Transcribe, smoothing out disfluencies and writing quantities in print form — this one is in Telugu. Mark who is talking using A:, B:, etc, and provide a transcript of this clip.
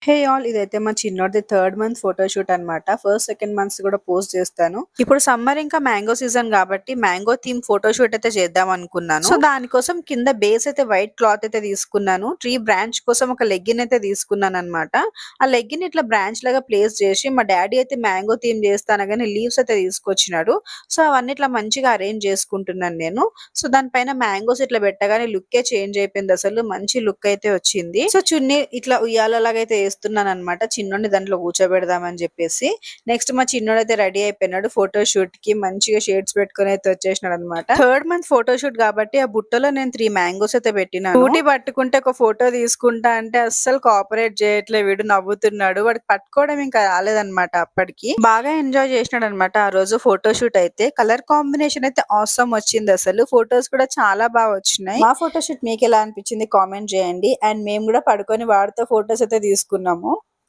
A: హే ఆల్ ఇదైతే మా చిన్నోడిది థర్డ్ మంత్ ఫోటోషూట్ అన్నమాట. ఫస్ట్, సెకండ్ మంత్స్ కూడా పోస్ట్ చేస్తాను. ఇప్పుడు సమ్మర్ ఇంకా మ్యాంగో సీజన్ కాబట్టి మ్యాంగో థీమ్ ఫోటోషూట్ అయితే చేద్దాం అనుకున్నాను. సో దానికోసం కింద బేస్ అయితే వైట్ క్లాత్ అయితే తీసుకున్నాను. ట్రీ బ్రాంచ్ కోసం ఒక లెగ్గిన్ అయితే తీసుకున్నాను అనమాట. ఆ లెగ్గిన్ ఇట్లా బ్రాంచ్ లాగా ప్లేస్ చేసి మా డాడీ అయితే మ్యాంగో థీమ్ చేస్తానగానే లీవ్స్ అయితే తీసుకొచ్చినాడు. సో అవన్నీ ఇట్లా మంచిగా అరేంజ్ చేసుకుంటున్నాను నేను. సో దానిపైన మ్యాంగోస్ ఇట్లా పెట్టగానే లుక్కే చేంజ్ అయిపోయింది. అసలు మంచి లుక్ అయితే వచ్చింది. సో చున్నీ ఇట్లా ఉయ్యాలలాగా అయితే వేస్తున్నాను అనమాట. చిన్నోడిని దాంట్లో కూర్చోబెడదామని చెప్పేసి. నెక్స్ట్ మా చిన్నోడు అయితే రెడీ అయిపోయినాడు ఫోటో షూట్ కి. మంచిగా షేడ్స్ పెట్టుకుని అయితే వచ్చేసినాడు అనమాట. థర్డ్ మంత్ ఫోటో షూట్ కాబట్టి ఆ బుట్టలో నేను 3 మ్యాంగోస్ అయితే పెట్టినాను. ఊటీ పట్టుకుంటే ఒక ఫోటో తీసుకుంటా అంటే అస్సలు కోఆపరేట్ చేయట్లే వీడు, నవ్వుతున్నాడు. వాడికి పట్టుకోవడం ఇంకా రాలేదన్నమాట అప్పటికి. బాగా ఎంజాయ్ చేసినాడు అనమాట ఆ రోజు ఫోటో షూట్ అయితే. కలర్ కాంబినేషన్ అయితే ఆసమ్ వచ్చింది అసలు. ఫొటోస్ కూడా చాలా బాగా వచ్చినాయి. మా ఫోటో షూట్ మీకు ఎలా అనిపించింది కామెంట్ చేయండి. అండ్ మేము కూడా పడుకొని వాడితో ఫొటోస్ అయితే తీసుకున్నాము.